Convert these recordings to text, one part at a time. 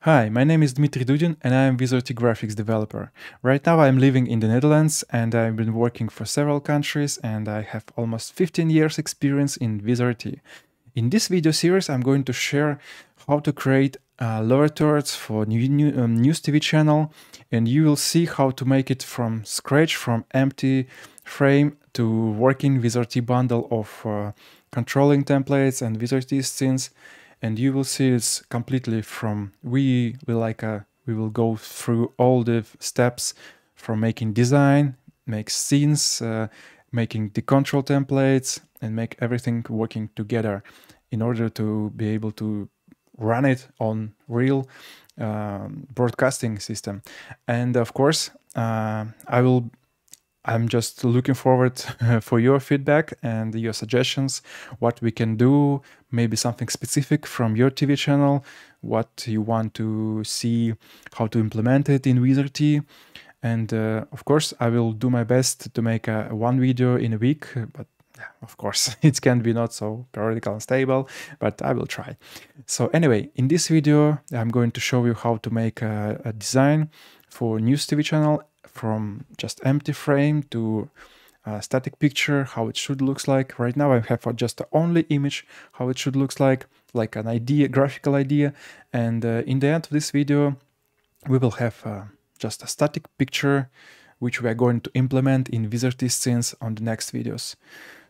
Hi, my name is Dmitry Dudin and I am Vizrt graphics developer. Right now I'm living in the Netherlands and I've been working for several countries and I have almost 15 years experience in Vizrt. In this video series I'm going to share how to create lower thirds for news TV channel, and you will see how to make it from scratch, from empty frame to working Vizrt bundle of controlling templates and Vizrt scenes. And you will see it's completely from we will go through all the steps from making design, make scenes, making the control templates, and make everything working together in order to be able to run it on real broadcasting system. And of course, I'm just looking forward for your feedback and your suggestions, what we can do, maybe something specific from your TV channel, what you want to see, how to implement it in Vizrt. And of course, I will do my best to make one video in a week, but yeah, of course, it can be not so periodical and stable, but I will try. So anyway, in this video, I'm going to show you how to make a design for news TV channel from just empty frame to a static picture, how it should looks like. Right now I have just the only image, how it should looks like an idea, graphical idea. And in the end of this video, we will have just a static picture, which we are going to implement in Vizrt scenes on the next videos.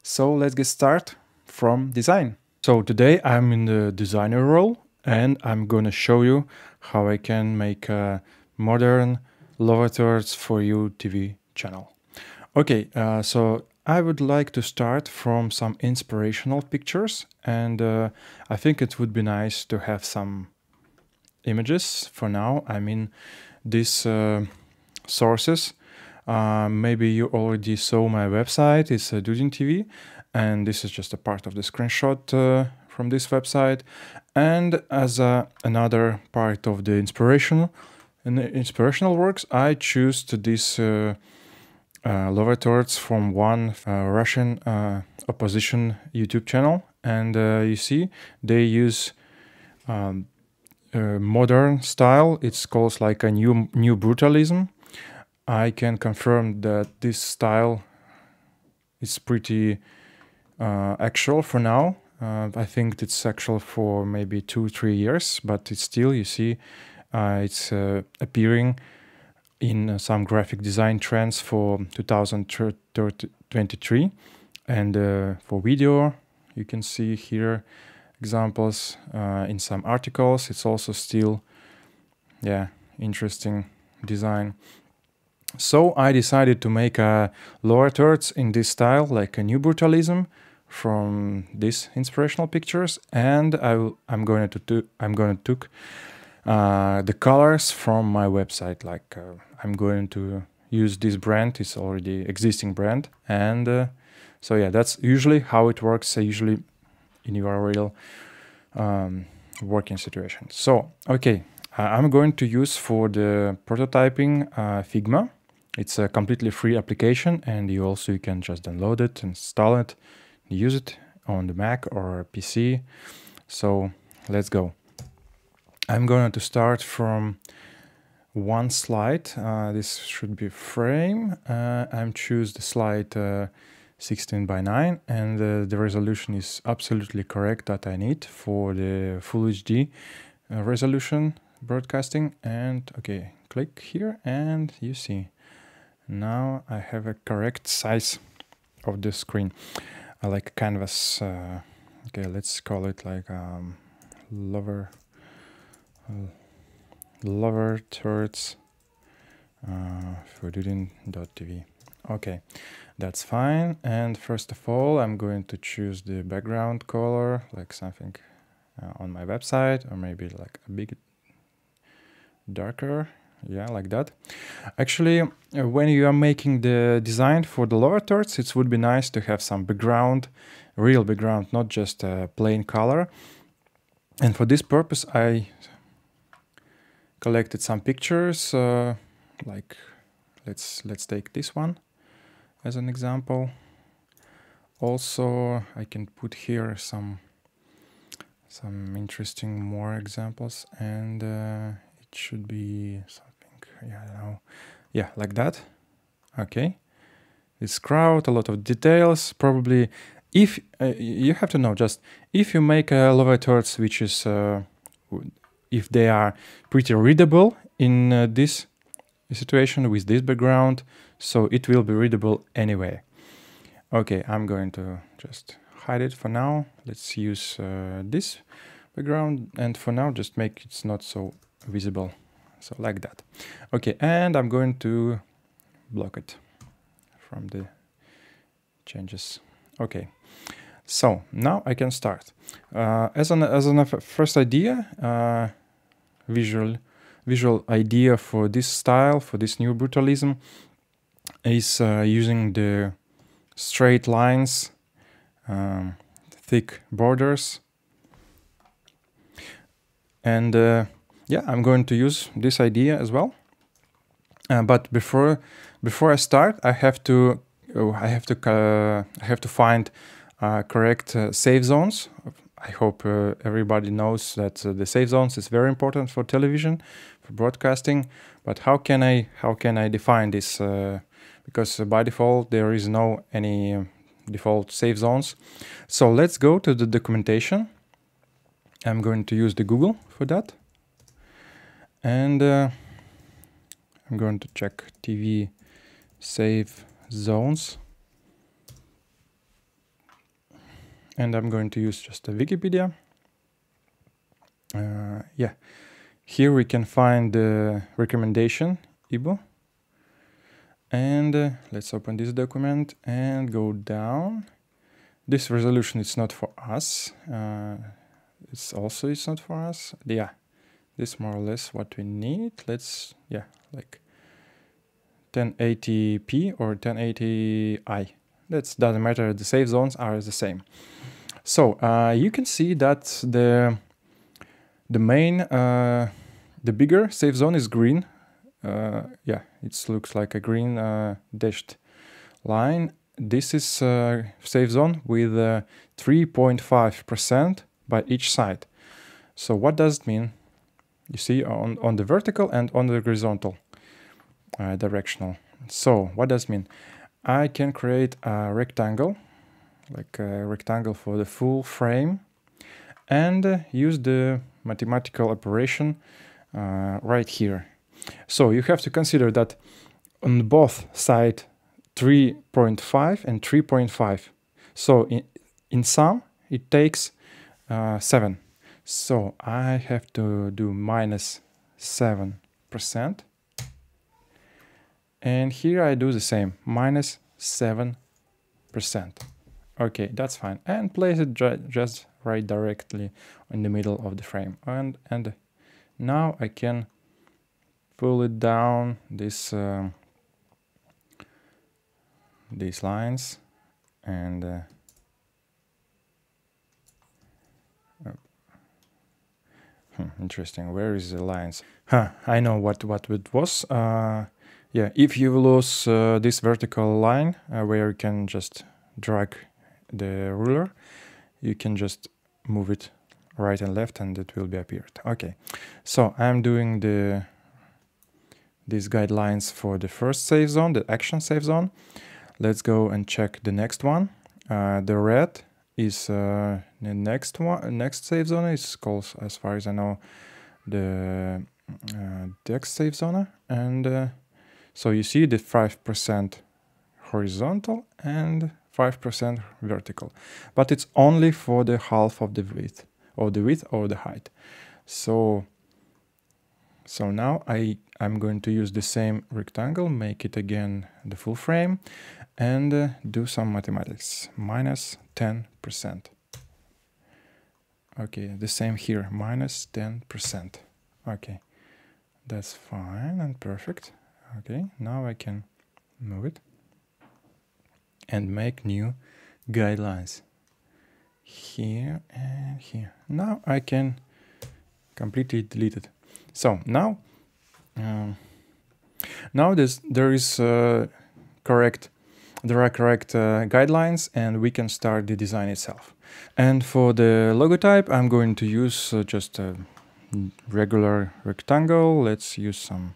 So let's get started from design. So today I'm in the designer role and I'm gonna show you how I can make a modern lower thirds for you TV channel. Okay, so I would like to start from some inspirational pictures, and I think it would be nice to have some images for now. I mean, these sources. Maybe you already saw my website. It's Dudin TV, and this is just a part of the screenshot from this website. And as another part of the inspirational works, I choose to this lower thirds from one Russian opposition YouTube channel, and you see they use modern style. It's called like a new brutalism. I can confirm that this style is pretty actual for now. I think it's actual for maybe 2-3 years, but it's still, you see, it's appearing in some graphic design trends for 2023. And for video, you can see here examples in some articles. It's also still, yeah, interesting design. So I decided to make a lower thirds in this style, like a new brutalism from these inspirational pictures, and I'm going to took the colors from my website. Like I'm going to use this brand. It's already existing brand, and so yeah, that's usually how it works. Usually in your real working situation. So okay, I'm going to use for the prototyping Figma. It's a completely free application, and you can just download it, install it, use it on the Mac or PC. So let's go. I'm going to start from one slide. This should be frame. I'm choose the slide 16:9, and the resolution is absolutely correct that I need for the Full HD resolution broadcasting. And okay, click here and you see. Now I have a correct size of the screen. I like canvas. Okay, let's call it like lower thirds for Dudin.tv. Okay, that's fine. And first of all, I'm going to choose the background color, like something on my website, or maybe like a bit darker. Yeah, like that. Actually, when you are making the design for the lower thirds, it would be nice to have some background, real background, not just a plain color. And for this purpose, I collected some pictures. Like, let's take this one as an example. Also, I can put here some some interesting more examples, and it should be something, yeah, I don't know, yeah, like that. Okay, this crowd, a lot of details. Probably, if you have to know, just if you make elevators which is if they are pretty readable in this situation with this background, so it will be readable anyway. Okay, I'm going to just hide it for now. Let's use this background, and for now just make it not so visible, so like that. Okay, and I'm going to block it from the changes. Okay, so now I can start. As an first idea, visual idea for this style, for this new brutalism, is using the straight lines, thick borders, and yeah, I'm going to use this idea as well. But before I start, I have to find correct save zones. I hope everybody knows that the save zones is very important for television, for broadcasting. But how can I define this? Because by default there is no any default save zones. So let's go to the documentation. I'm going to use the Google for that, and I'm going to check TV save zones, and I'm going to use just a Wikipedia. Yeah, here we can find the recommendation IBO, and let's open this document and go down. This resolution is not for us. It's not for us. Yeah, this more or less what we need. Let's, yeah, like 1080p or 1080i. That doesn't matter. The save zones are the same. So you can see that the main, the bigger save zone is green. Yeah, it looks like a green dashed line. This is save zone with 3.5% by each side. So what does it mean? You see on the vertical and on the horizontal directional. So what does it mean? I can create a rectangle, like a rectangle for the full frame, and use the mathematical operation right here. So you have to consider that on both sides 3.5 and 3.5. So in sum it takes 7. So I have to do minus 7%. And here I do the same, minus 7%. Okay, that's fine. And place it just right directly in the middle of the frame. And now I can pull it down, these lines, and interesting. Where is the lines? I know what it was. Yeah, if you lose this vertical line where you can just drag the ruler, you can just move it right and left, and it will be appeared. Okay, so I'm doing these guidelines for the first save zone, the action save zone. Let's go and check the next one. The red is the next save zone is called, as far as I know, the text save zone, and so you see the 5% horizontal and 5% vertical, but it's only for the half of the width or the height. So now I'm going to use the same rectangle, make it again the full frame, and do some mathematics. Minus 10%. Okay, the same here, minus 10%. Okay, that's fine and perfect. Okay, now I can move it and make new guidelines here and here. Now I can completely delete it. So now there are correct guidelines, and we can start the design itself. And for the logotype, I'm going to use just a regular rectangle. Let's use some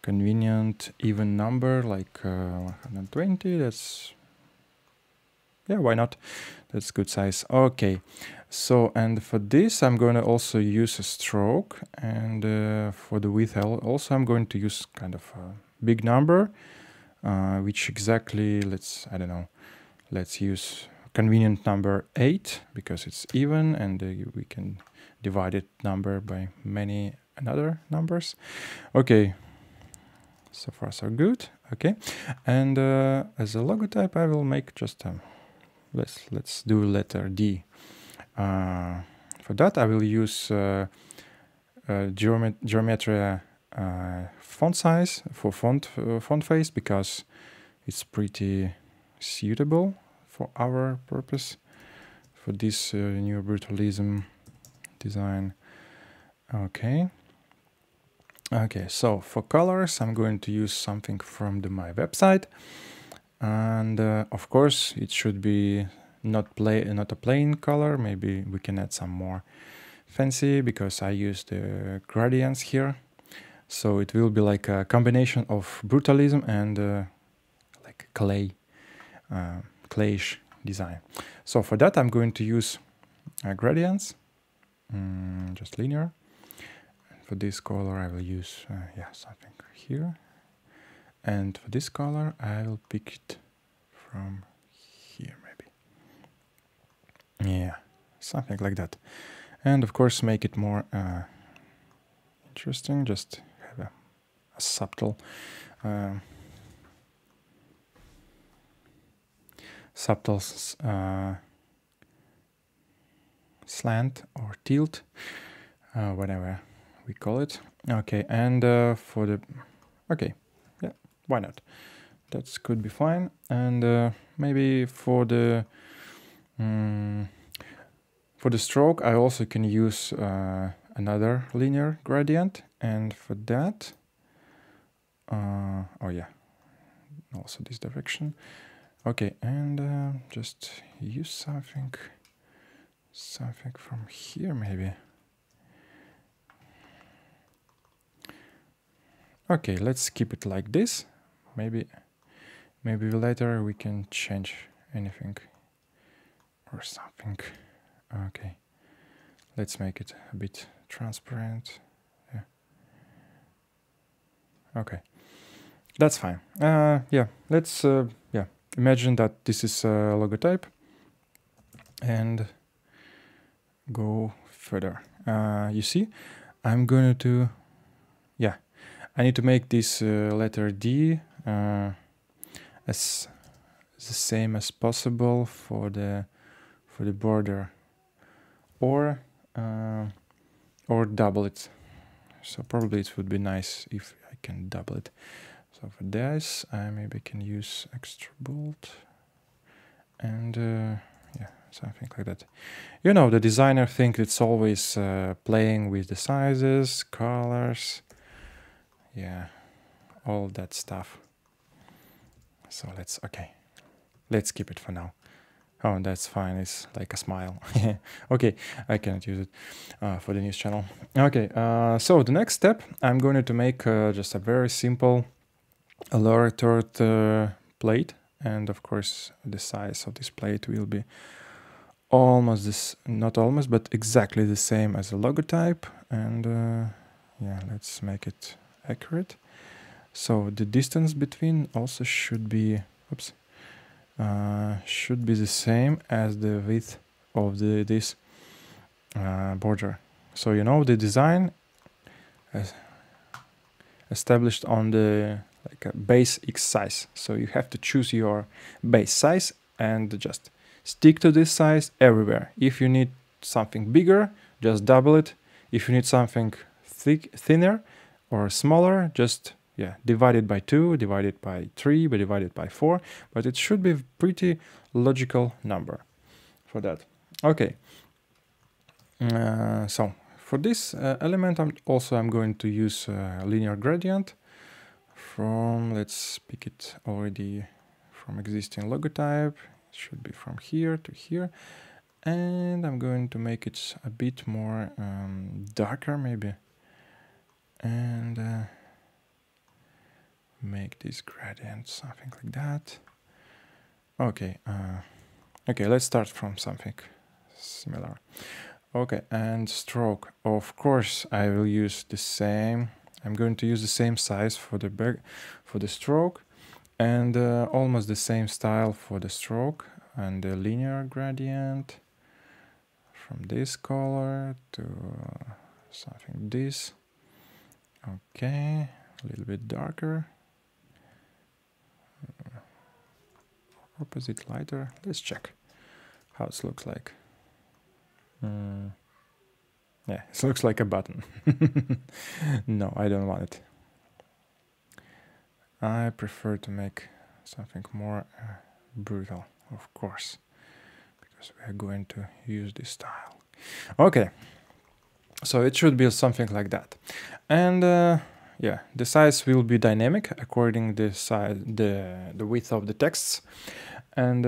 convenient even number like 120. That's, yeah, why not? That's good size. Okay, so and for this I'm going to also use a stroke, and for the width also I'm going to use kind of a big number, which exactly, I don't know, let's use convenient number 8 because it's even, and we can divide it number by many another numbers. Okay, so far so good. Okay, and as a logotype I will make just let's do letter D. For that I will use geometry font size for font face because it's pretty suitable for our purpose for this new brutalism design. Okay. Okay, so for colors I'm going to use something from my website, and of course it should be not a plain color. Maybe we can add some more fancy because I use the gradients here, so it will be like a combination of brutalism and like clayish design. So for that I'm going to use gradients, just linear. For this color I will use yeah, something here, and for this color I will pick it from here maybe. Yeah, something like that. And of course make it more interesting, just have a subtle slant or tilt, whatever we call it. Okay, and for the, okay, yeah, why not? That could be fine. And maybe for the stroke I also can use another linear gradient, and for that oh yeah, also this direction. Okay, and just use something from here maybe. Okay, let's keep it like this. Maybe later we can change anything or something. Okay, let's make it a bit transparent. Yeah. Okay, that's fine. Yeah, let's yeah, imagine that this is a logotype and go further. You see, I'm going to, yeah, I need to make this letter D as the same as possible for the border, or double it. So probably it would be nice if I can double it. So for this I maybe can use extra bold and yeah, something like that. You know, the designer thinks it's always playing with the sizes, colors, yeah, all that stuff. So let's keep it for now. Oh, that's fine, it's like a smile. Okay, I cannot use it for the news channel. Okay, so the next step, I'm going to make just a very simple lower third plate, and of course the size of this plate will be almost this, not almost, but exactly the same as a logotype. And yeah, let's make it accurate. So the distance between also should be, oops, should be the same as the width of this border. So you know, the design established on the like a base X size. So you have to choose your base size and just stick to this size everywhere. If you need something bigger, just double it. If you need something thinner or smaller, just divide it by 2, divide it by 3, but divide it by 4. But it should be a pretty logical number for that. Okay. So for this element, I'm going to use a linear gradient from, let's pick it already from existing logotype. It should be from here to here. and I'm going to make it a bit more darker maybe, and make this gradient something like that. Okay, okay, let's start from something similar. Okay, and stroke. Of course, I will use the same. I'm going to use the same size for the stroke, and almost the same style for the stroke, and the linear gradient from this color to something this. Okay, a little bit darker. Opposite lighter. Let's check how it looks like. Yeah, it looks like a button. No, I don't want it. I prefer to make something more brutal, of course, because we are going to use this style. Okay, so it should be something like that, and yeah, the size will be dynamic according the size, the width of the texts, and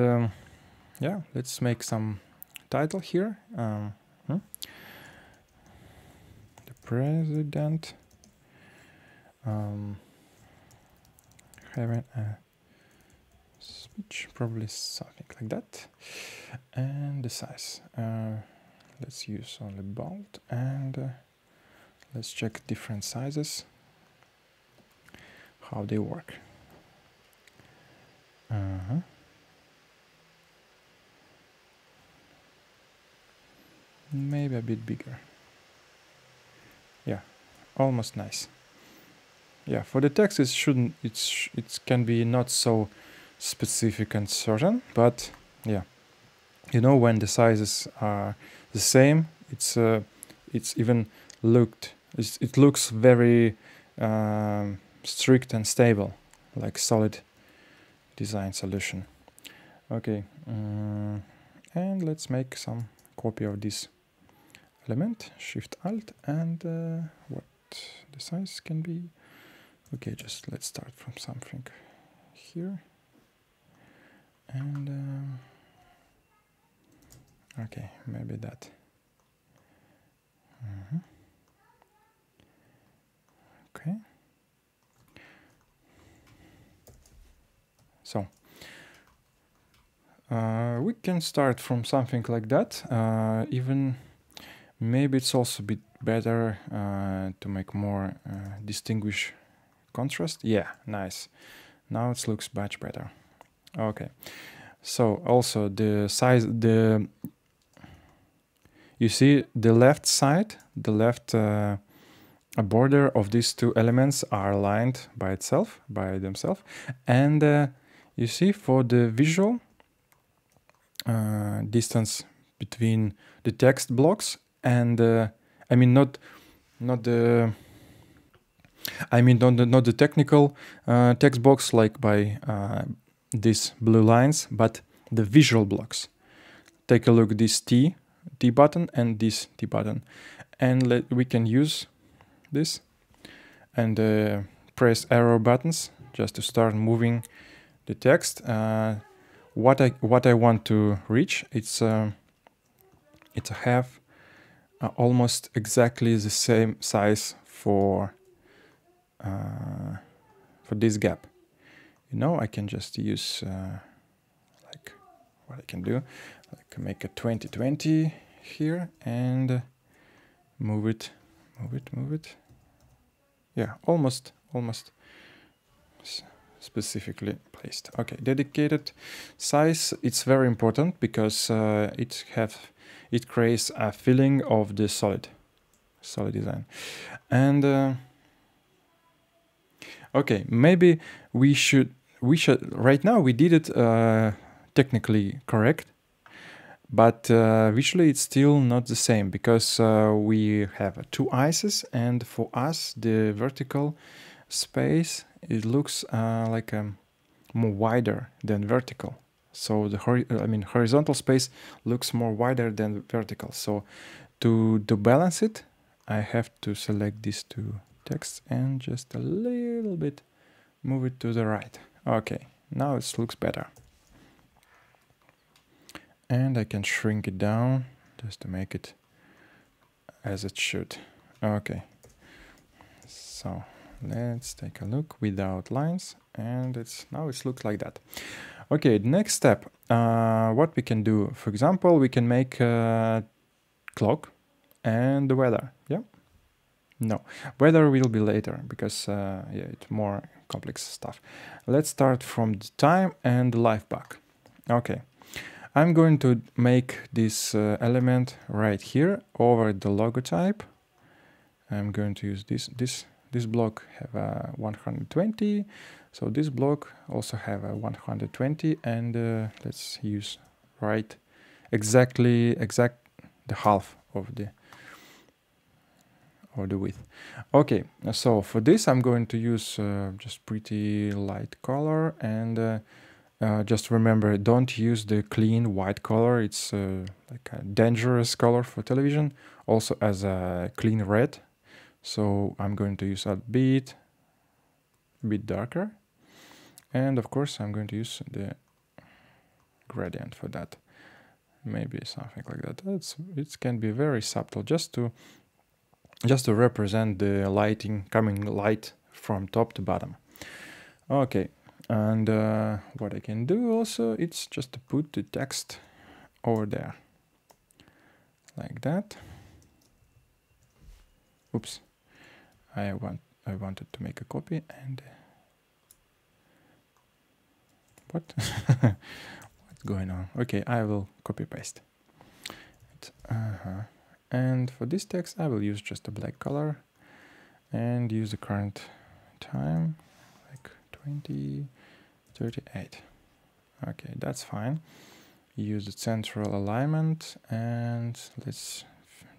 yeah, let's make some title here. The president having a speech, probably something like that, and the size. Let's use only bold, and let's check different sizes, how they work. Maybe a bit bigger. Yeah, almost nice. Yeah, for the text it can be not so specific and certain, but yeah, you know, when the sizes are the same, it's even it looks very strict and stable, like solid design solution. Okay, and let's make some copy of this element, Shift Alt, and what the size can be. Okay, just let's start from something here, and okay, maybe that. Okay, so we can start from something like that. Even maybe it's also a bit better to make more distinguish contrast. Yeah, nice. Now it looks much better. Okay, so also the size, you see the left side, the left border of these two elements are aligned by themselves, and you see for the visual distance between the text blocks and I mean not the technical text box like by these blue lines, but the visual blocks. Take a look, this T button and this T button, and we can use this and press arrow buttons just to start moving the text. What I want to reach, it's a half almost exactly the same size for this gap. You know, I can just use like what I can do, like make a 2020 here and move it. Yeah, almost specifically placed. Okay, dedicated size, it's very important because it creates a feeling of the solid design. And okay, maybe we should right now we did it technically correct, but visually it's still not the same because we have two ices, and for us the vertical space, it looks like more wider than vertical. So the horizontal space looks more wider than vertical. So to balance it, I have to select these two texts and just a little bit move it to the right. Okay, now it looks better. And I can shrink it down just to make it as it should. Okay, so let's take a look without lines, and now it looks like that. Okay, the next step, what we can do, for example, we can make a clock and the weather. Yeah, no, weather will be later because yeah, it's more complex stuff. Let's start from the time and the life back. Okay, I'm going to make this element right here over the logo type. I'm going to use this block have a 120, so this block also have a 120, and let's use exact the half of the width. Okay, so for this I'm going to use just pretty light color, and just remember, don't use the clean white color. It's like a dangerous color for television. Also as a clean red. So I'm going to use a bit darker. And of course I'm going to use the gradient for that. Maybe something like that. It can be very subtle, just to represent the lighting, coming light from top to bottom. Okay. And what I can do also, it's just to put the text over there, like that. Oops, I wanted to make a copy, and what? What's going on? Okay, I will copy paste it. And for this text, I will use just a black color and use the current time, like 2038. Okay, that's fine. Use the central alignment, and let's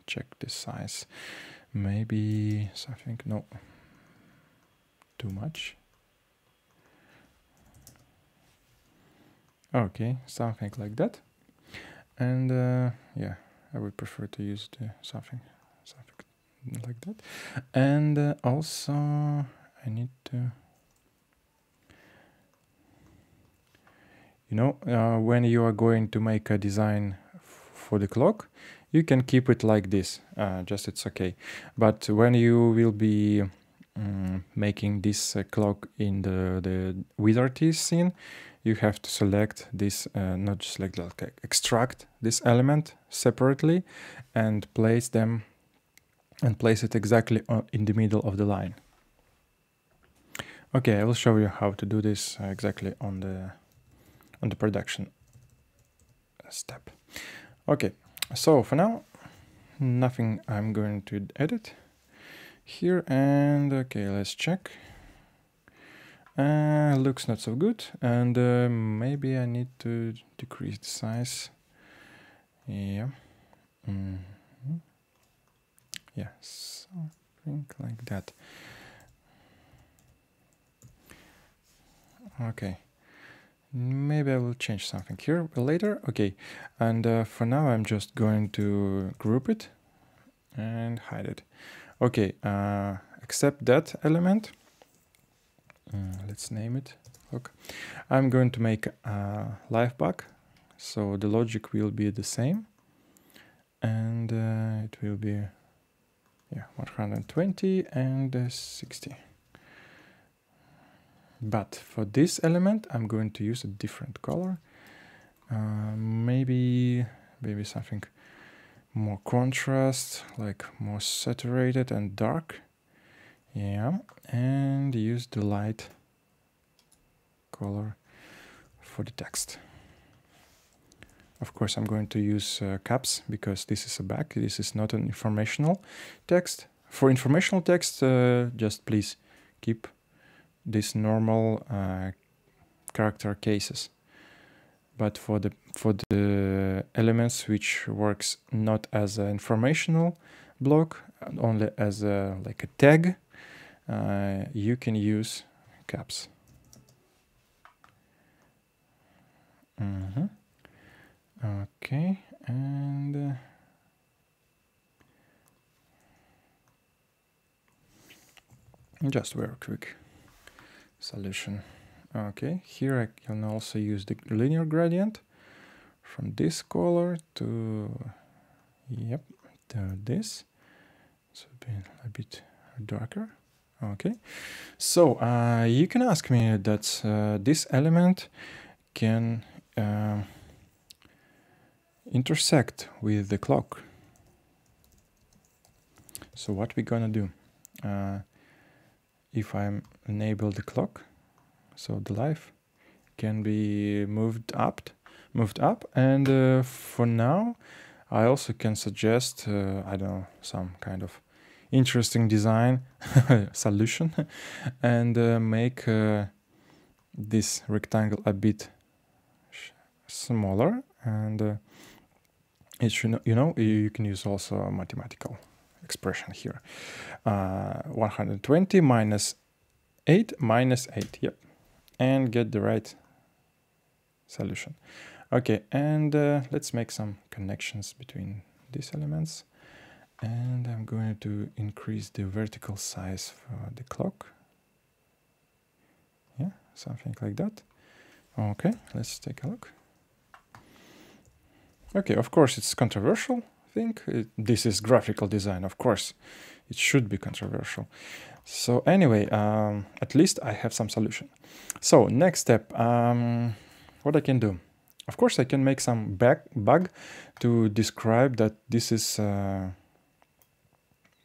check the size. Maybe something, no, too much. Okay, something like that. And yeah, I would prefer to use something like that. And also I need to, when you are going to make a design for the clock, you can keep it like this, just it's okay. But when you will be making this clock in the Vizrt scene, you have to select this, not select, like extract this element separately and place it exactly in the middle of the line. Okay, I will show you how to do this exactly on the production step. Okay, so for now, nothing I'm going to edit here, and okay, let's check. Looks not so good, and maybe I need to decrease the size. Yeah. Yeah, something like that. Okay. Maybe I will change something here later. Okay, and for now I'm just going to group it and hide it. Okay, accept that element. Let's name it. Look, I'm going to make a life back, so the logic will be the same, and it will be 120 and 60. But for this element, I'm going to use a different color. Maybe something more contrast, like more saturated and dark. Yeah, and use the light color for the text. Of course, I'm going to use caps because this is a back. This is not an informational text. For informational text, just please keep this normal character cases. But for the elements which works not as an informational block, only as like a tag, you can use caps. Okay, and just very quick solution. Okay, here I can also use the linear gradient from this color to, yep, to this. So be a bit darker. Okay. So you can ask me that this element can intersect with the clock. So what we're gonna do? If I enable the clock, so the life can be moved up, and for now, I also can suggest I don't know, some kind of interesting design solution, and make this rectangle a bit smaller, and it should, you can use also a mathematical expression here. 120 minus 8 minus 8, yep, and get the right solution. Okay, and let's make some connections between these elements, and I'm going to increase the vertical size for the clock. Yeah, something like that. Okay, let's take a look. Okay, of course it's controversial. I think this is graphical design, of course it should be controversial. So anyway, at least I have some solution. So next step, what I can do, of course I can make some bug to describe that this is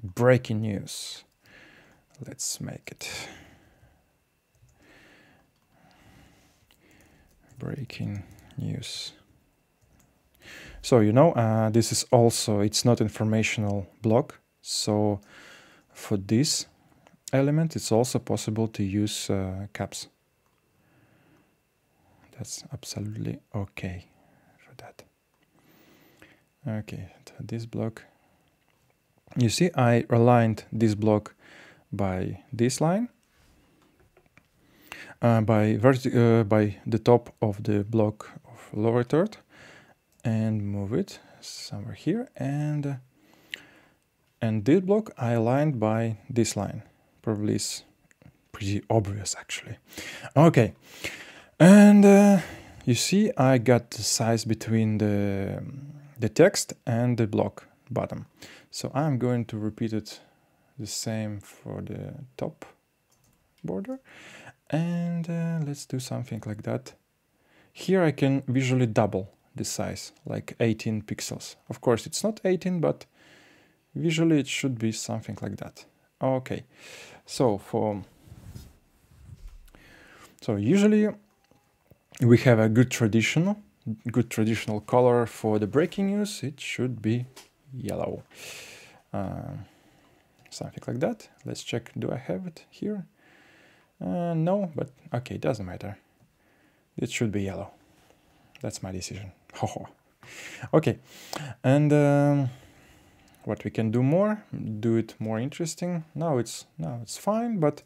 breaking news. Let's make it breaking news. So this is also, it's not informational block, so for this element it's also possible to use caps. That's absolutely okay for that. Okay, this block, you see I aligned this block by this line, by the top of the block of lower third, and move it somewhere here, and this block I aligned by this line. Probably is pretty obvious actually. Okay, and you see I got the size between the text and the block bottom. So I'm going to repeat it the same for the top border, and let's do something like that. Here I can visually double the size, like 18 pixels. Of course it's not 18, but visually it should be something like that. Okay, so usually we have a good traditional color for the breaking news. It should be yellow, something like that. Let's check, do I have it here? No, but okay, doesn't matter. It should be yellow. That's my decision. Okay, and what we can do more? Do it more interesting. Now it's fine, but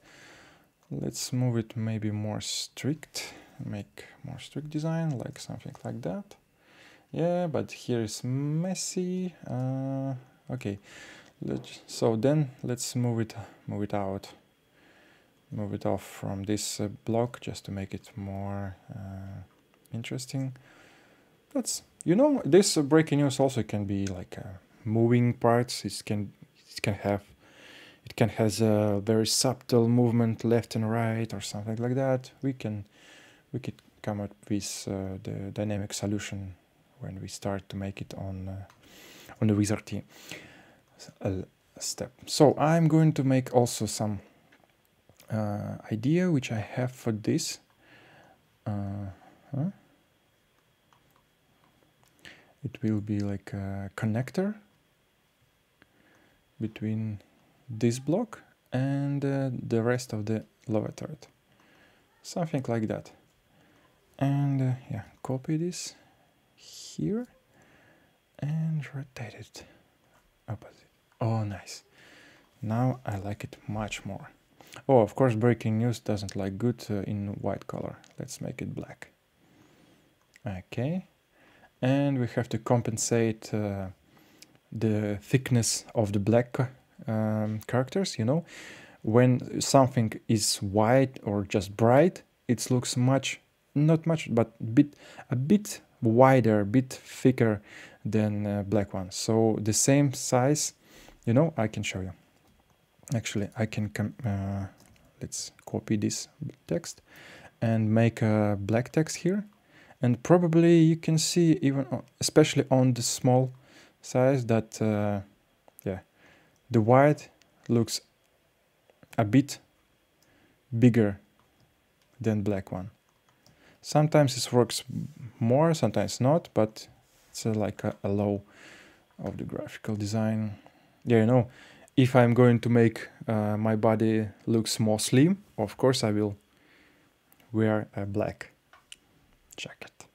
let's move it maybe more strict. Make more strict design, like something like that. Yeah, but here is messy. Okay, so then let's move it out. Move it off from this block just to make it more interesting. That's, this breaking news also can be like moving parts. It can has a very subtle movement left and right or something like that. We could come up with the dynamic solution when we start to make it on the Vizrt step. So I'm going to make also some idea which I have for this. It will be like a connector between this block and the rest of the lower third. Something like that. And yeah, copy this here and rotate it opposite. Oh, nice. Now I like it much more. Oh, of course, breaking news doesn't like good in white color. Let's make it black. Okay. And we have to compensate the thickness of the black characters, When something is white or just bright, it looks not much, but a bit wider, a bit thicker than black one. So the same size, you know, I can show you. Actually, I can let's copy this text and make a black text here. And probably you can see even, especially on the small size, that yeah, the white looks a bit bigger than black one. Sometimes it works more, sometimes not, but it's like a law of the graphical design. Yeah, you know, if I'm going to make my body looks more slim, of course I will wear a black jacket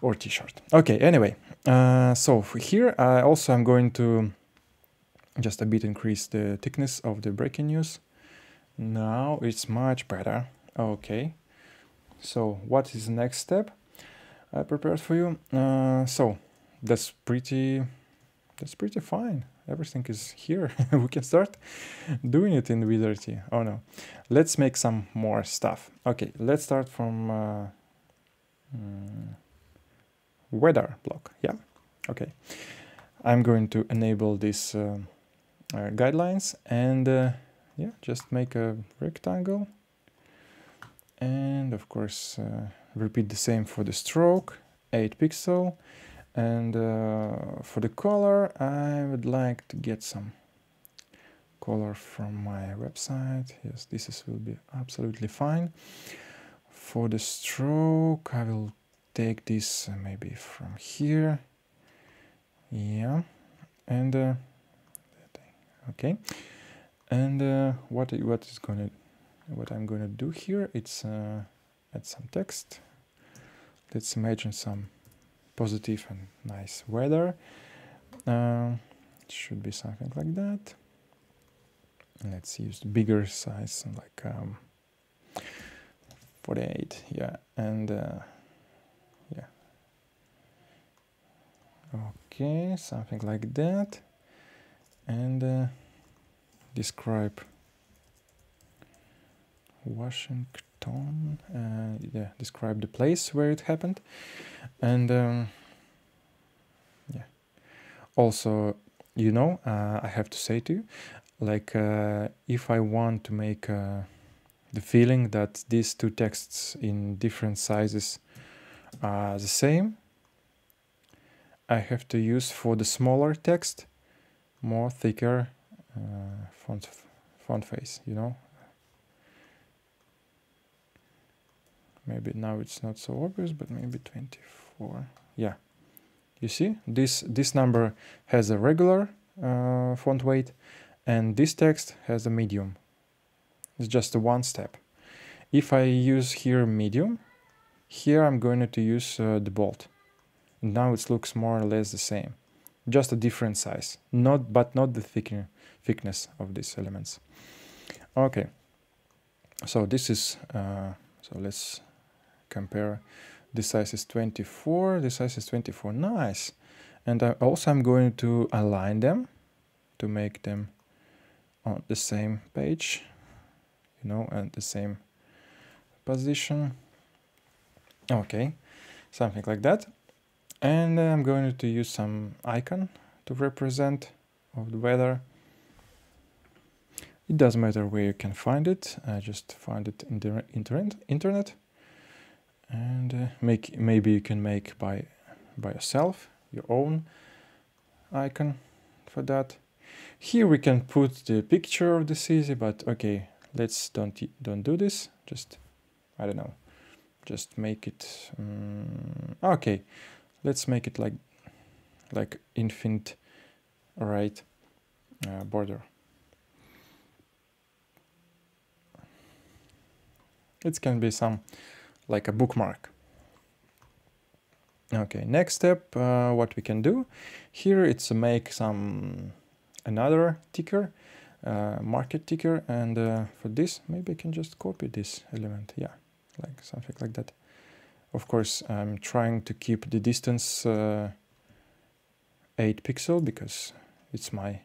or t-shirt. Okay, anyway, so here also I'm going to just a bit increase the thickness of the breaking news. Now it's much better. Okay, so what is the next step I prepared for you? So that's pretty fine. Everything is here. We can start doing it in Vizrt. Oh no, let's make some more stuff. Okay, let's start from weather block. Yeah, okay. I'm going to enable these guidelines and yeah, just make a rectangle, and of course repeat the same for the stroke, 8 pixel. And for the color, I would like to get some color from my website. Yes, this will be absolutely fine. For the stroke, I will take this maybe from here. Yeah, and okay. And what I'm gonna do here? It's add some text. Let's imagine some positive and nice weather. It should be something like that. Let's use bigger size, like 48. Yeah, and yeah. Okay, something like that. And describe Washington. Yeah, describe the place where it happened. And yeah, also, you know, I have to say to you, like if I want to make the feeling that these two texts in different sizes are the same, I have to use for the smaller text more thicker font face, you know. Maybe now it's not so obvious, but maybe 24. Yeah, you see, this number has a regular font weight, and this text has a medium. It's just a one step. If I use here medium, here I'm going to use the bold. Now it looks more or less the same, just a different size, but not the thickness of these elements. Okay, so this is so let's compare. This size is 24, this size is 24. Nice. And also I'm going to align them to make them on the same page, you know, and the same position. Okay, something like that. And I'm going to use some icon to represent of the weather. It doesn't matter where you can find it. I just find it in the internet. And maybe you can make by yourself your own icon for that. Here we can put the picture of the city, but okay, let's don't do this. Just, I don't know, just make it okay. Let's make it like infinite right border. It can be some like a bookmark. Okay, next step, what we can do here, it's make another ticker, market ticker, and for this maybe I can just copy this element. Yeah, like something like that. Of course, I'm trying to keep the distance 8 pixel because it's my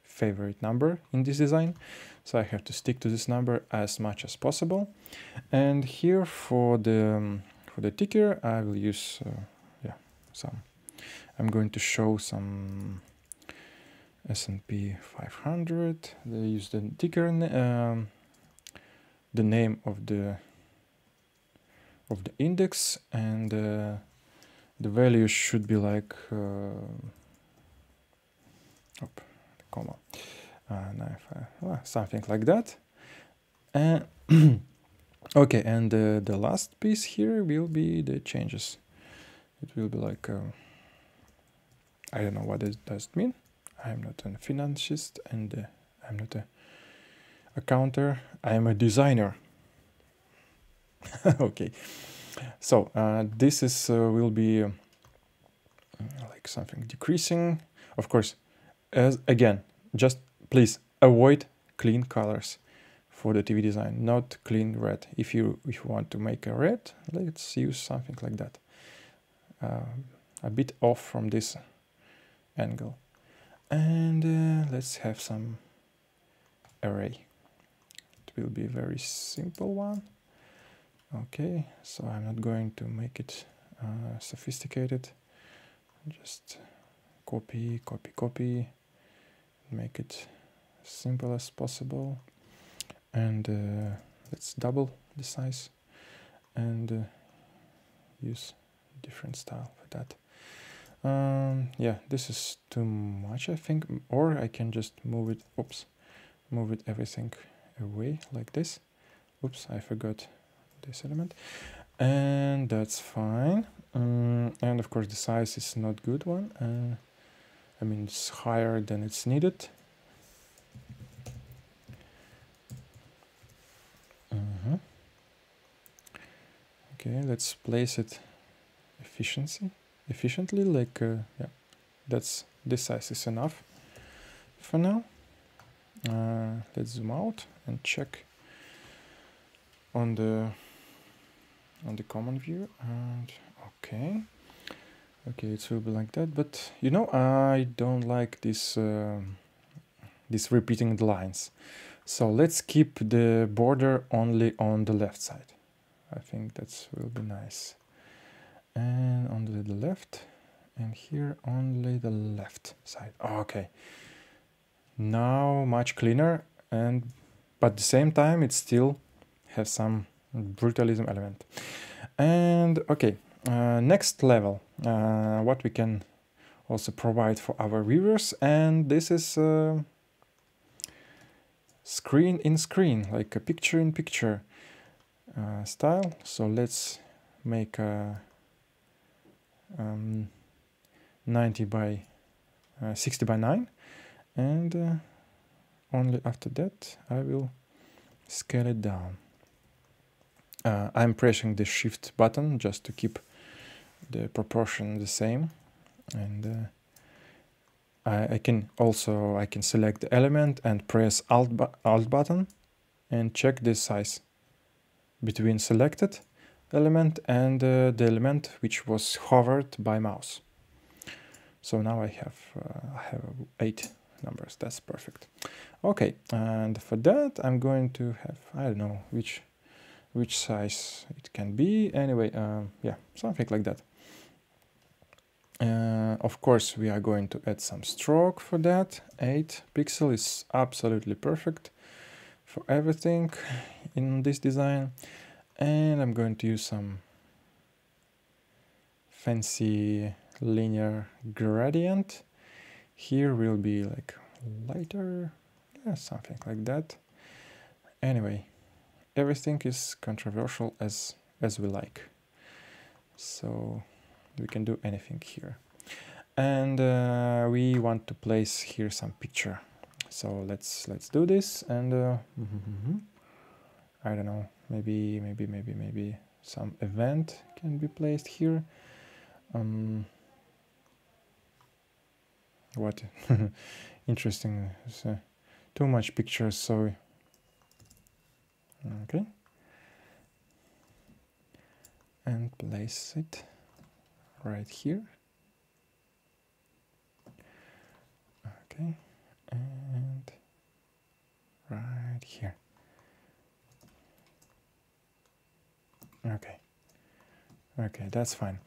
favorite number in this design, so I have to stick to this number as much as possible. And here for the for the ticker, I will use I'm going to show some S&P 500. They use the ticker, the name of the index, and the value should be like comma 95, something like that. And okay, and the last piece here will be the changes. It will be like I don't know what does it mean. I'm not a financiist, and I'm not a accountant. I'm a designer. Okay, so this is will be like something decreasing. Of course, as again, just please avoid clean colors for the TV design, not clean red. If you want to make a red, let's use something like that, a bit off from this angle. And let's have some array. It will be a very simple one. Okay, so I'm not going to make it sophisticated. Just copy, copy, copy, make it as simple as possible. And let's double the size and use different style for that. Yeah, this is too much, I think, or I can just move it, move it everything away like this. Oops, I forgot this element, and that's fine. And of course the size is not good one. I mean, it's higher than it's needed. Okay, let's place it efficiently, like yeah, that's this size is enough for now. Let's zoom out and check on the common view, and okay, it will be like that. But you know, I don't like this this repeating the lines, so let's keep the border only on the left side. I think that will be nice, and only the left, and here only the left side. Okay, now much cleaner, and but at the same time it still has some brutalism element. And okay, next level, what we can also provide for our viewers, and this is screen in screen, like a picture in picture style. So let's make a 90 by 60 by 9, and only after that I will scale it down. I'm pressing the shift button just to keep the proportion the same, and I can select the element and press alt button and check the size between selected element and the element which was hovered by mouse. So now I have 8 numbers. That's perfect. Okay, and for that I'm going to have, I don't know which size it can be. Anyway, yeah, something like that. Of course, we are going to add some stroke for that. 8 pixel is absolutely perfect for everything in this design. And I'm going to use some fancy linear gradient. Here will be like lighter, yeah, something like that. Anyway, everything is controversial as we like, so we can do anything here. And we want to place here some picture, so let's do this. And I don't know, maybe some event can be placed here. What interesting, too much pictures, so okay, and place it right here. Okay, and right here. Okay, Okay, that's fine.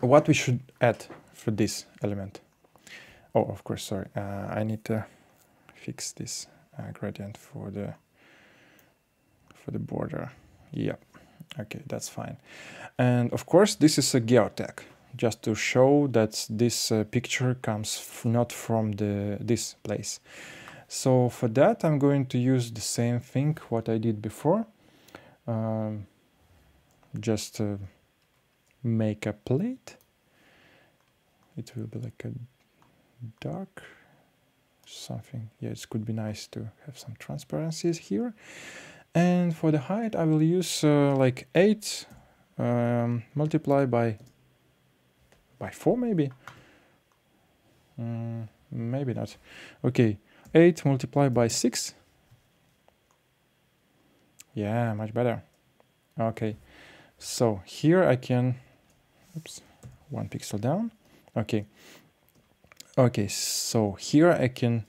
What we should add for this element? Oh, of course, sorry. I need to fix this gradient for the border. Yeah. Okay, that's fine. And of course, this is a geotag, just to show that this picture comes not from this place. So for that, I'm going to use the same thing what I did before. Just make a plate. It will be like a dark something. Yeah, it could be nice to have some transparencies here. And for the height, I will use like 8 multiplied by 4 maybe. Maybe not. Okay, 8 multiplied by 6. Yeah, much better. Okay, so here I can, oops, 1 pixel down. Okay. Okay, so here I can,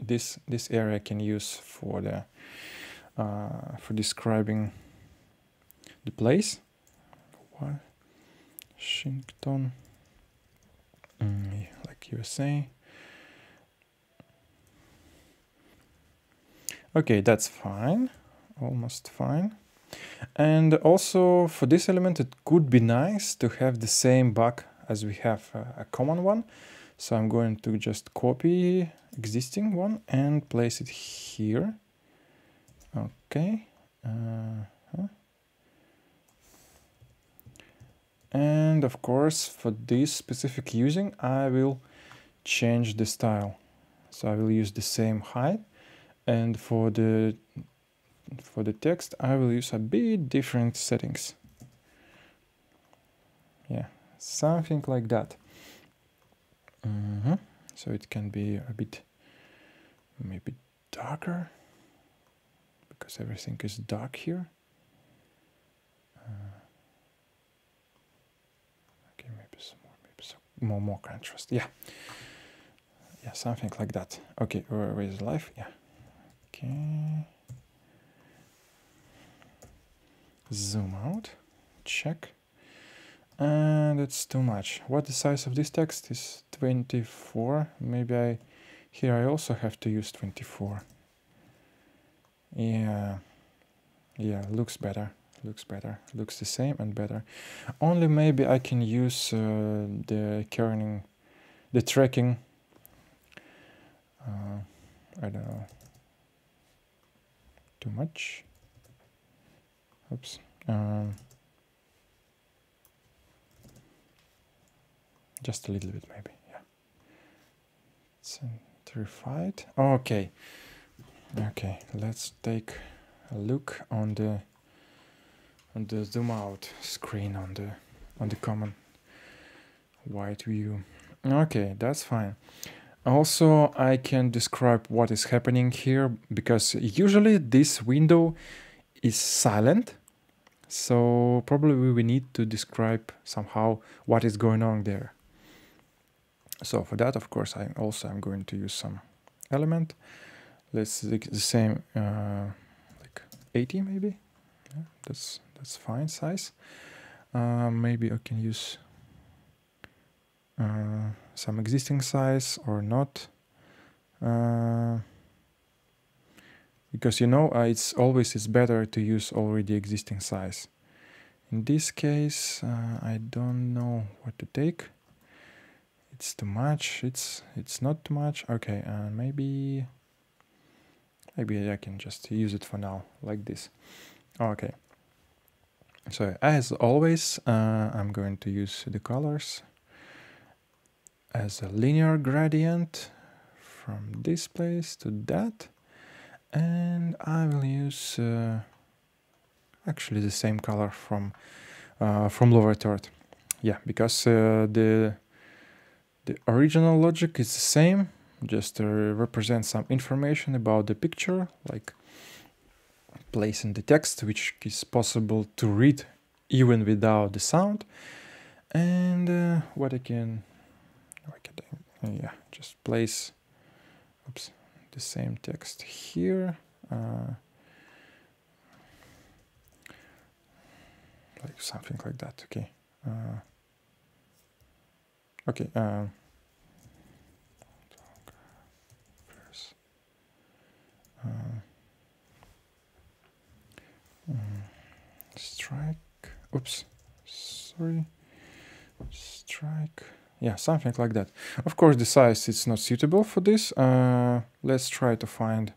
this area I can use for the for describing the place. Washington, like USA. Okay, that's fine, almost fine. And also for this element, it could be nice to have the same bug as we have a common one. So I'm going to just copy existing one and place it here. Okay. And of course, for this specific using, I will change the style. So I will use the same height, and for the text, I will use a bit different settings. Yeah, something like that. So it can be a bit maybe darker, because everything is dark here. Okay, maybe some more contrast. Yeah, something like that. Okay, where is life? Yeah. Okay. Zoom out. Check. And it's too much. What the size of this text is? 24. Maybe here I also have to use 24. Yeah, looks better. Looks the same and better. Only maybe I can use the tracking. I don't know. Too much. Oops. Just a little bit, maybe. Yeah. Centrified. Okay. Okay. Let's take a look on the zoom out screen on the common wide view. Okay, that's fine. Also, I can describe what is happening here, because usually this window is silent. So probably we need to describe somehow what is going on there. So for that, of course, I'm going to use some element. Let's do the same, like 80 maybe. Yeah, that's fine size. Maybe I can use some existing size or not, because it's better to use already existing size. In this case, I don't know what to take. It's too much. It's not too much. Okay, maybe I can just use it for now like this. Okay. So as always, I'm going to use the colors as a linear gradient from this place to that, and I will use actually the same color from lower third. Yeah, because the original logic is the same, just to represent some information about the picture, like placing the text, which is possible to read even without the sound. And what I can just place the same text here, like something like that. Okay. Okay. Strike. Oops. Sorry. Strike. Yeah, something like that. Of course, the size is not suitable for this. Let's try to find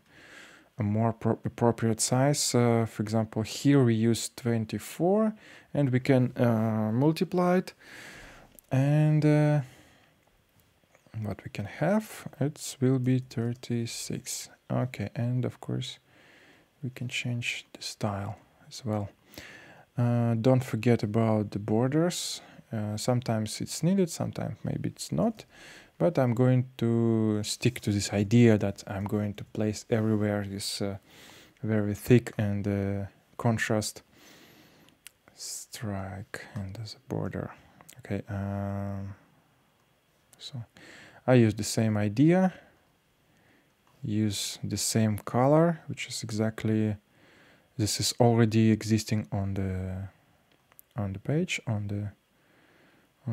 a more appropriate size. For example, here we use 24 and we can multiply it, and what we can have, it will be 36. Okay, and of course we can change the style as well. Don't forget about the borders. Sometimes it's needed, sometimes maybe it's not, but I'm going to stick to this idea that I'm going to place everywhere this very thick and contrast strike and as a border. Okay, so I use the same idea, use the same color, which is exactly, this is already existing on the page, on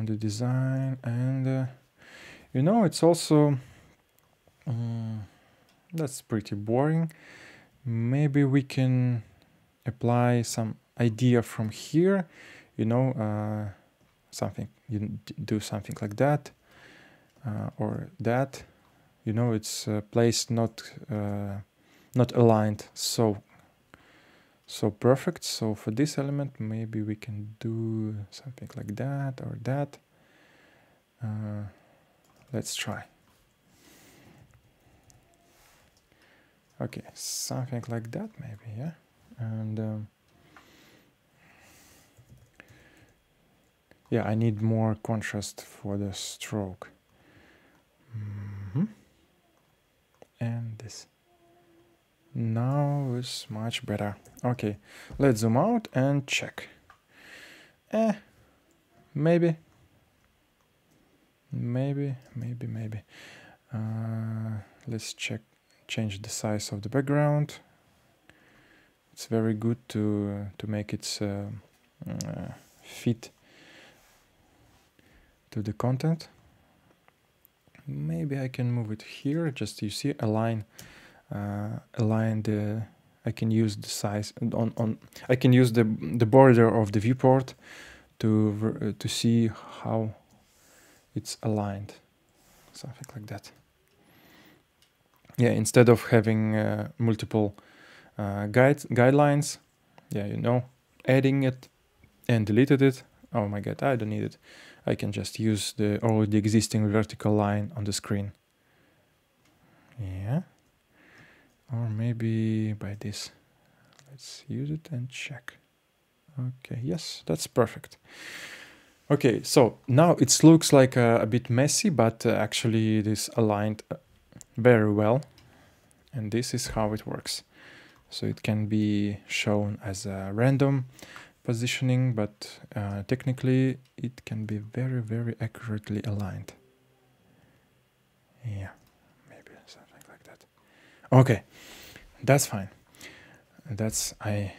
the design, and you know, it's also that's pretty boring. Maybe we can apply some idea from here, you know, something, you do something like that, or that, you know, it's placed not aligned so perfect. So for this element, maybe we can do something like that or that. Let's try. Okay, something like that maybe, yeah. And yeah, I need more contrast for the stroke. And this. Now is much better. Okay, let's zoom out and check. Maybe. Let's change the size of the background. It's very good to make it fit to the content. Maybe I can move it here, just, you see, align the, I can use the size on I can use the border of the viewport to see how it's aligned, something like that. Yeah, instead of having multiple guidelines, yeah, you know, adding it and deleted it. Oh my god, I don't need it. I can just use the already existing vertical line on the screen. Yeah. Or maybe by this. Let's use it and check. Okay, yes, that's perfect. Okay, so now it looks like a bit messy, but actually it is aligned very well. And this is how it works. So it can be shown as a random positioning, but technically it can be very, very accurately aligned. Yeah, maybe something like that. Okay, that's fine. That's I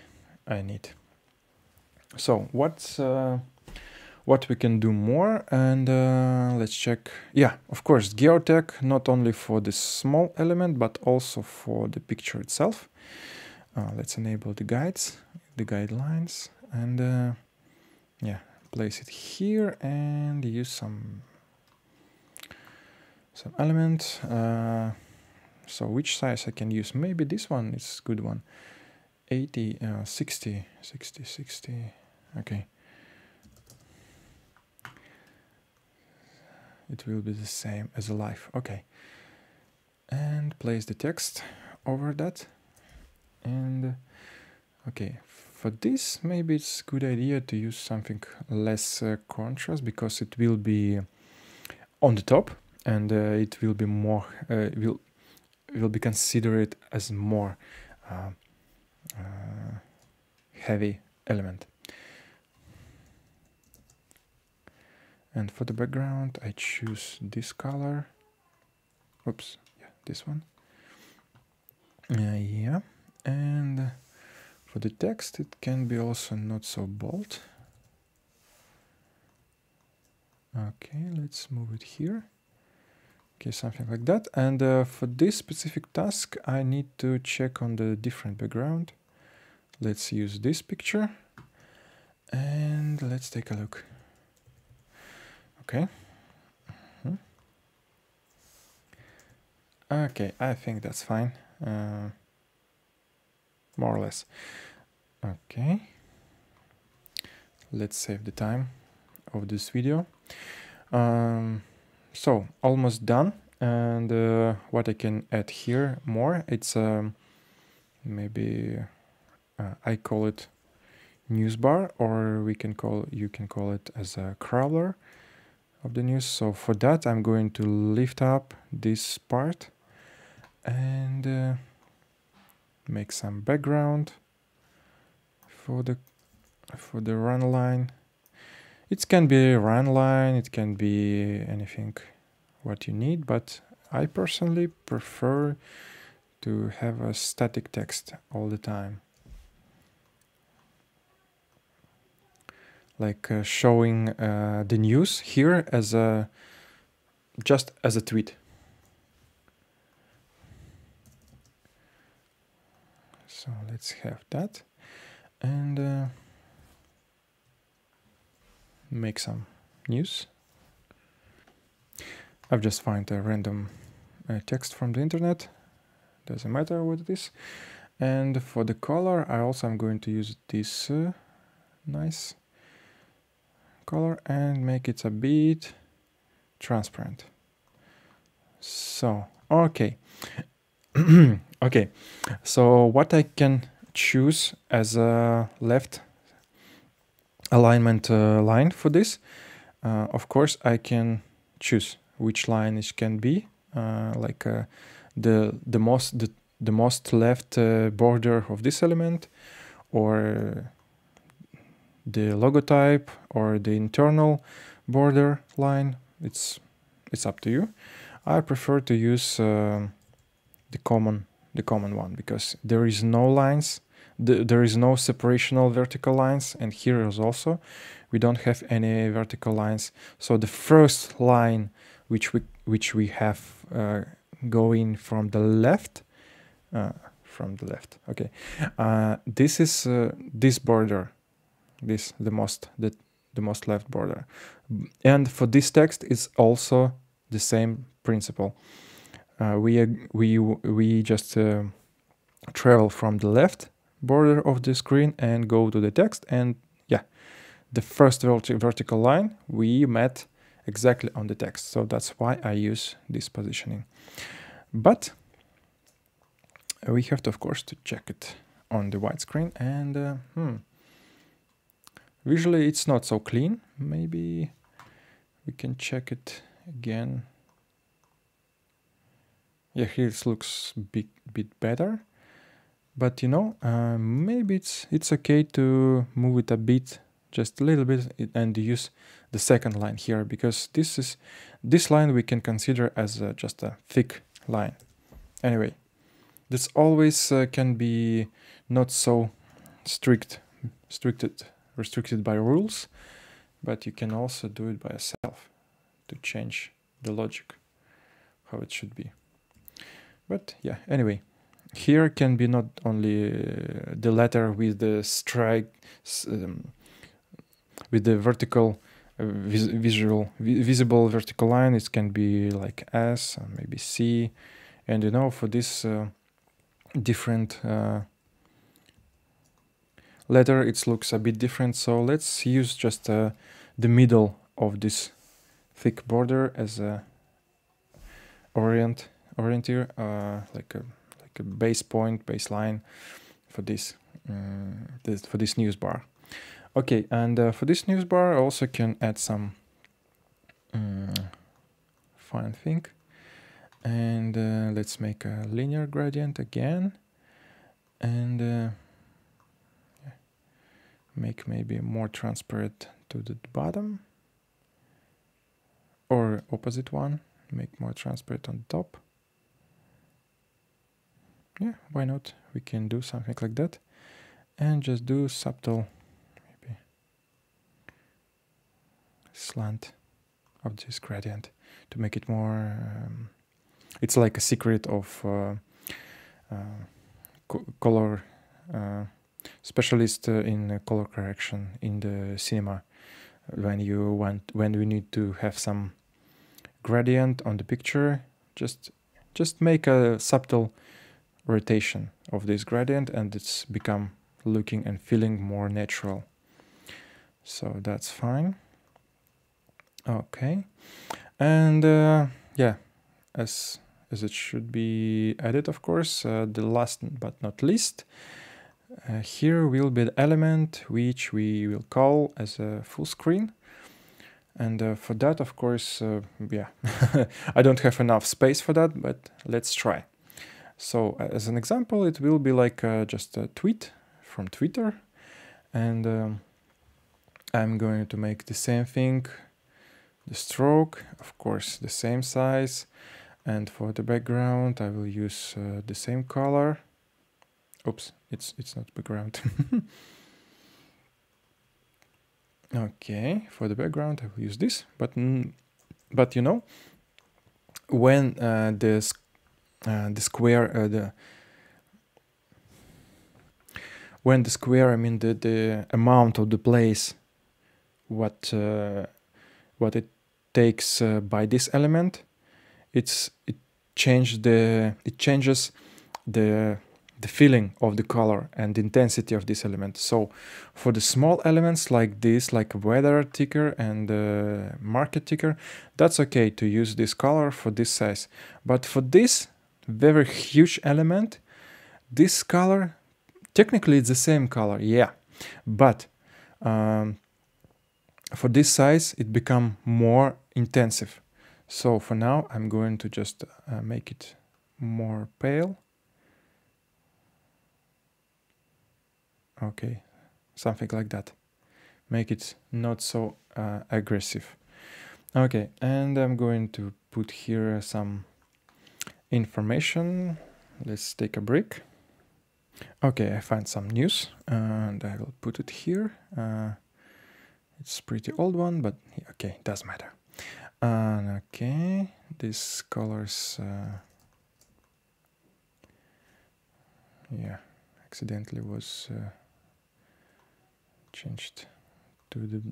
need. So what we can do more, and let's check. Yeah, of course, geotag, not only for this small element, but also for the picture itself. Let's enable the guides, the guidelines, and yeah, place it here and use some element. So which size I can use? Maybe this one is a good one. 80, 60. Okay. It will be the same as a live. Okay. And place the text over that. And okay, for this, maybe it's a good idea to use something less contrast, because it will be on the top, and it will be more will be considered as more heavy element. And for the background, I choose this color. Oops, yeah, this one. Yeah, and for the text, it can be also not so bold. Okay, let's move it here. Okay, something like that. And for this specific task, I need to check on the different background. Let's use this picture and let's take a look. Okay. Okay, I think that's fine. More or less. Okay. Let's save the time of this video. So almost done. And what I can add here more, it's maybe I call it news bar, or you can call it as a crawler of the news. So for that, I'm going to lift up this part and make some background for the run line. It can be a run line, it can be anything what you need, but I personally prefer to have a static text all the time. Like showing the news here as just as a tweet. So let's have that and make some news. I've just found a random text from the internet. Doesn't matter what it is. And for the color, I'm going to use this nice color and make it a bit transparent. So, okay. Okay, so what I can choose as a left alignment line for this, of course I can choose which line it can be, like the most left border of this element, or the logotype, or the internal border line. It's up to you. I prefer to use the common one, because there is no lines, there is no separational vertical lines, and here is also we don't have any vertical lines. So the first line which we have going from the left, okay, this is this border, the most left border, and for this text is also the same principle. We just travel from the left border of the screen and go to the text, and yeah, the first vertical line we met exactly on the text. So that's why I use this positioning. But we have to, of course, to check it on the widescreen, and visually it's not so clean. Maybe we can check it again. Yeah, here it looks bit better, but you know, maybe it's okay to move it a bit, just a little bit, and use the second line here, because this line we can consider as just a thick line. Anyway, this always can be not so restricted by rules, but you can also do it by yourself to change the logic how it should be. But yeah, anyway, here can be not only the letter with the with the vertical visible vertical line. It can be like S and maybe C, and you know, for this different letter it looks a bit different. So let's use just the middle of this thick border as a orienteer, like a baseline for this news bar. Okay, and for this news bar I also can add some fine thing, and let's make a linear gradient again, and make maybe more transparent to the bottom, or opposite one, make more transparent on top. Yeah, why not? We can do something like that, and just do subtle, maybe slant gradient to make it more. It's like a secret of color specialist in color correction in the cinema. When we need to have some gradient on the picture, just make a subtle rotation of this gradient and it's become looking and feeling more natural. So that's fine. Okay, and yeah, as it should be added, of course, the last but not least, here will be the element which we will call as a full screen. And for that, of course, yeah, I don't have enough space for that, but let's try. So as an example, it will be like just a tweet from Twitter. And I'm going to make the same thing. The stroke, of course, the same size. And for the background, I will use the same color. Oops, it's not background. Okay, for the background I will use this, but you know, when the square when the square, I mean the amount of the place what it takes by this element, it changes the feeling of the color and the intensity of this element. So for the small elements like this, like weather ticker and market ticker, that's okay to use this color for this size. But for this very huge element, this color, technically it's the same color, yeah, but for this size it become more intensive. So for now I'm going to just make it more pale. Okay, something like that. Make it not so aggressive. Okay, and I'm going to put here some information. Let's take a break. Okay, I find some news and I will put it here. It's a pretty old one, but okay, doesn't matter. Okay, these colors, yeah, accidentally was changed to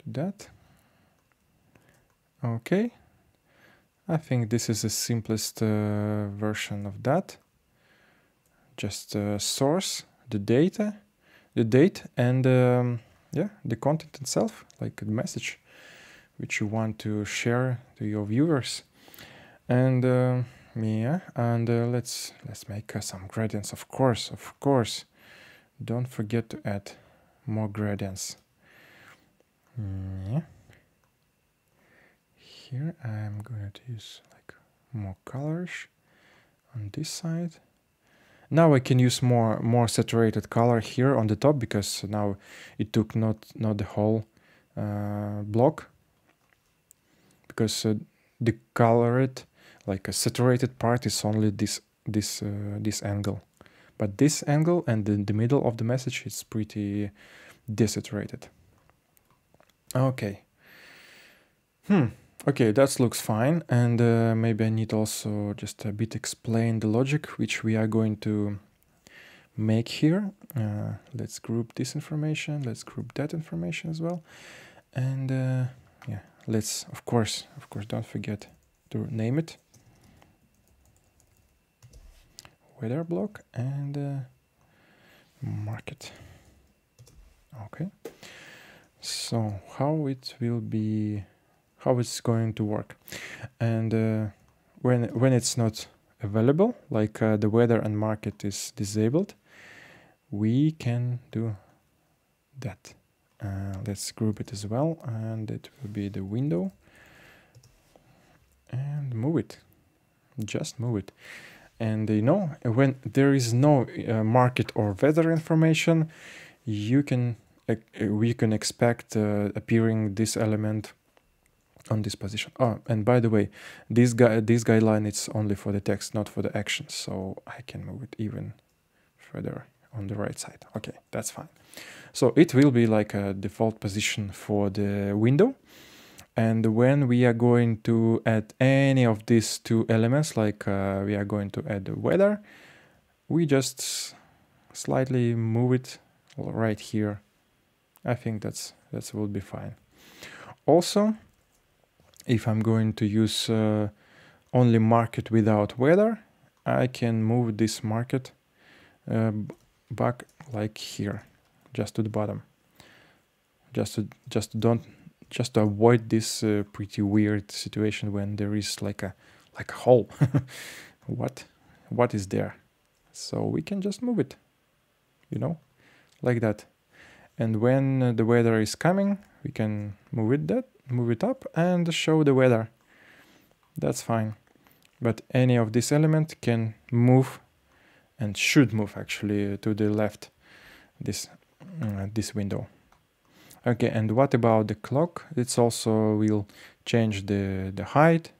that. Okay, I think this is the simplest version of that. Just source, the date, and yeah, the content itself, like the message which you want to share to your viewers. And yeah, and let's make some gradients, of course. Don't forget to add more gradients. Yeah. Here I'm going to use like more colors on this side. Now I can use more saturated color here on the top, because now it took not the whole block, because the colored, like a saturated part, is only this angle. But this angle and the middle of the message is pretty desaturated. Okay. Okay, that looks fine. And maybe I need also just a bit explain the logic which we are going to make here. Let's group this information. Let's group that information as well. And yeah, let's, of course, don't forget to name it. Weather block and market. Okay, so how it's going to work, and when it's not available, like the weather and market is disabled, we can do that. Let's group it as well, and it will be the window, and move it, just move it. And you know, when there is no market or weather information, we can expect appearing this element on this position. Oh, and by the way, this guideline is only for the text, not for the actions, so I can move it even further on the right side. Okay, that's fine. So it will be like a default position for the window. And when we are going to add any of these two elements, like we are going to add the weather, we just slightly move it right here. I think that will be fine. Also, if I'm going to use only market without weather, I can move this market back like here, just to the bottom, just to avoid this pretty weird situation when there is like a hole. What is there? So we can just move it, you know, like that. And when the weather is coming, we can move it up and show the weather. That's fine. But any of this element can move and should move actually to the left, this window. Okay, and what about the clock? It's also will change the height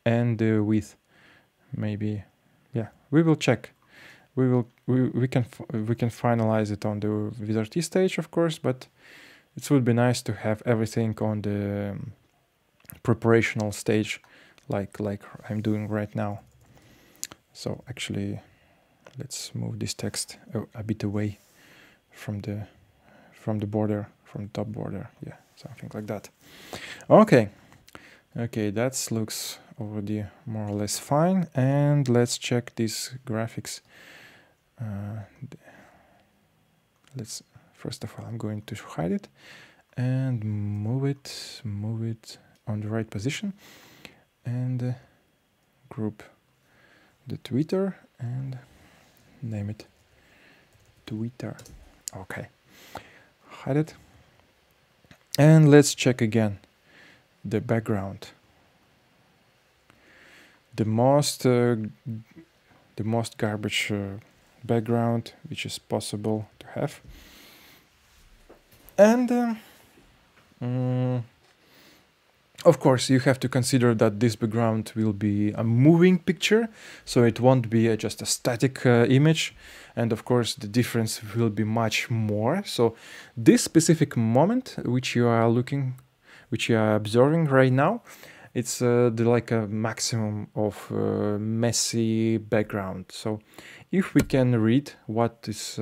and the width. Maybe, yeah, we will check. We can finalize it on the Vizrt stage, of course, but it would be nice to have everything on the preparational stage, like I'm doing right now. So actually, let's move this text a bit away from the border, from the top border. Yeah, something like that. Okay, that looks already more or less fine. And let's check these graphics. Let's first of all, I'm going to hide it and move it on the right position, and group the Twitter and name it Twitter. Okay, hide it, and let's check again the background. The most garbage background which is possible to have. And of course, you have to consider that this background will be a moving picture, so it won't be just a static image. And of course, the difference will be much more. So this specific moment which you are observing right now, it's like a maximum of messy background. So if we can read what is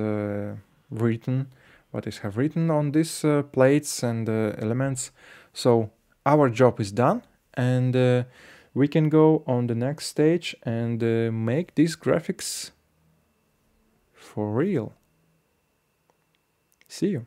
written on these plates and elements, so our job is done, and we can go on the next stage and make these graphics for real. See you.